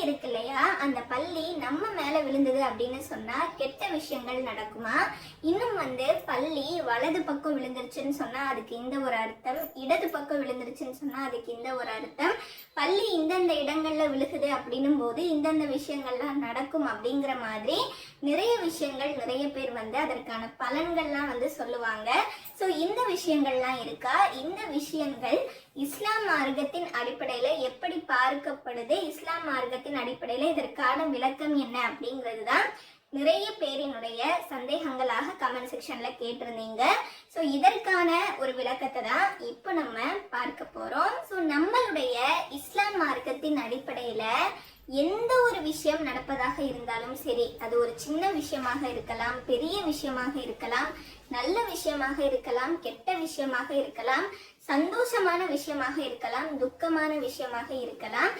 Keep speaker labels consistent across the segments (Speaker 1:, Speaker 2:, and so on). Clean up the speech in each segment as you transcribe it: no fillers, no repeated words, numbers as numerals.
Speaker 1: இருக்கு இல்லையா, அந்த பள்ளி நம்ம மேல விழுந்தது அப்படின்னு சொன்னா கெட்ட விஷயங்கள் நடக்குமா? இன்னும் பள்ளி வலது பக்கம் விழுந்துருச்சுன்னு சொன்னா அதுக்கு இந்த ஒரு அர்த்தம், இடது பக்கம் விழுந்துருச்சுன்னு சொன்னா அதுக்கு இந்த ஒரு அர்த்தம், பள்ளி இந்தந்த இடங்கள்ல விழுகுது அப்படின்னும் போது இந்தந்த விஷயங்கள்லாம் நடக்கும் அப்படிங்கிற மாதிரி நிறைய விஷயங்கள் நிறைய பேர் அதற்கான பலன்கள்லாம் சொல்லுவாங்க. ஸோ இந்த விஷயங்கள்லாம் இருக்கா? இந்த விஷயங்கள் இஸ்லாம் மார்க்கத்தின் அடிப்படையில எப்படி பார்க்கப்படுது, இஸ்லாம் மார்க்கத்தின் அடிப்படையில இதற்கான விளக்கம் என்ன அப்படிங்கிறது தான் நிறைய பேரினுடைய சந்தேகங்களாக கமெண்ட் செக்ஷன்ல கேட்டிருந்தீங்க. ஸோ இதற்கான ஒரு விளக்கத்தை தான் இப்போ நம்ம பார்க்க போறோம். ஸோ நம்மளுடைய இஸ்லாம் மார்க்கத்தின் அடிப்படையில எந்த ஒரு விஷயம் நடப்பதாக இருந்தாலும் சரி, அது ஒரு சின்ன விஷயமாக இருக்கலாம், பெரிய விஷயமாக இருக்கலாம், நல்ல விஷயமாக இருக்கலாம், கெட்ட விஷயமாக இருக்கலாம், சந்தோஷமான விஷயமாக இருக்கலாம், துக்கமான விஷயமாக இருக்கலாம்,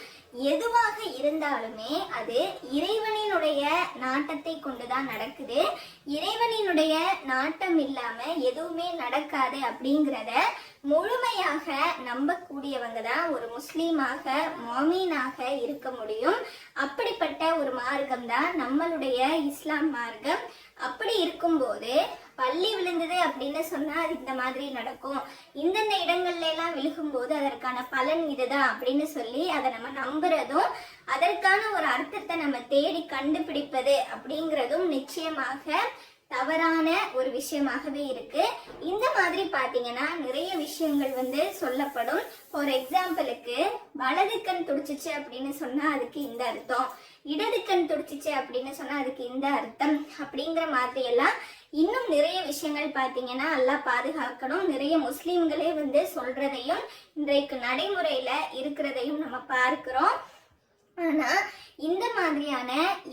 Speaker 1: எதுவாக இருந்தாலுமே அது இறைவனினுடைய நாட்டத்தை கொண்டுதான் நடக்குது. இறைவனினுடைய நாட்டம் இல்லாம எதுவுமே நடக்காது அப்படிங்கிறத முழுமையாக நம்பக்கூடியவங்க தான் ஒரு முஸ்லீமாக மோமீனாக இருக்க முடியும். அப்படிப்பட்ட ஒரு மார்க்கம் தான் நம்மளுடைய இஸ்லாம் மார்க்கம். அப்படி இருக்கும்போது பள்ளி விழுந்தது அப்படின்னு சொன்னா அது இந்த மாதிரி நடக்கும், இந்தந்த இடங்கள்ல எல்லாம் விழுகும்போது அதற்கான பலன் இதுதான் அப்படின்னு சொல்லி அதை நம்ம நம்புறதும், அதற்கான ஒரு அர்த்தத்தை நம்ம தேடி கண்டுபிடிப்பது அப்படிங்கிறதும் நிச்சயமாக தவறான ஒரு விஷயமாகவே இருக்கு. இந்த மாதிரி பாத்தீங்கன்னா நிறைய விஷயங்கள் சொல்லப்படும். ஃபார் எக்ஸாம்பிளுக்கு வலது கண் துடிச்சிச்சு அப்படின்னு சொன்னா அதுக்கு இந்த அர்த்தம், இடது கண் துடிச்சிச்சு அப்படின்னு சொன்னா அதுக்கு இந்த அர்த்தம் அப்படிங்கிற மாதிரி எல்லாம் இன்னும் நிறைய விஷயங்கள் பாத்தீங்கன்னா எல்லாம் பாதுகாக்கணும். நிறைய முஸ்லீம்களே சொல்றதையும் இன்றைக்கு நடைமுறையில இருக்கிறதையும் நம்ம பார்க்கிறோம். ஆனா இந்த மாதிரியான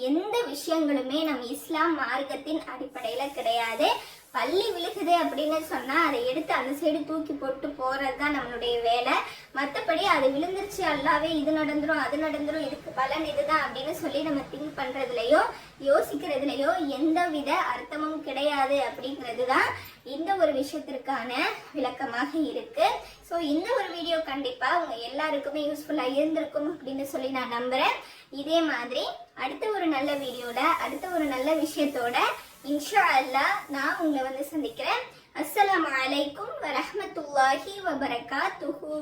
Speaker 1: எந்த விஷயங்களுமே நம் இஸ்லாம் மார்க்கத்தின் அடிப்படையில கிடையாது. பள்ளி விழுகுது அப்படின்னு சொன்னா அதை எடுத்து அந்த சைடு தூக்கி போட்டு போறதுதான் நம்மளுடைய வேலை. மற்றபடி அது விழுந்துருச்சு அல்லாவே இது நடந்துரும் அது நடந்துரும் இதுக்கு பலன் இதுதான் அப்படின்னு சொல்லி நம்ம திங்க் பண்றதுலயோ யோசிக்கிறதுலயோ எந்த வித அர்த்தமும் கிடையாது அப்படிங்கிறது தான் இந்த ஒரு விஷயத்திற்கான விளக்கமாக இருக்கு. ஸோ இந்த ஒரு வீடியோ கண்டிப்பா உங்க எல்லாருக்குமே யூஸ்ஃபுல்லா இருந்திருக்கும் அப்படின்னு சொல்லி நான் நம்புறேன். இதே மாதிரி அடுத்த ஒரு நல்ல வீடியோல அடுத்த ஒரு நல்ல விஷயத்தோட இன்ஷா அல்லாஹ் நான் உங்களை சந்திக்கிறேன். அஸ்ஸலாமு அலைக்கும் வரஹ்மத்துல்லாஹி வபரகாத்துஹு.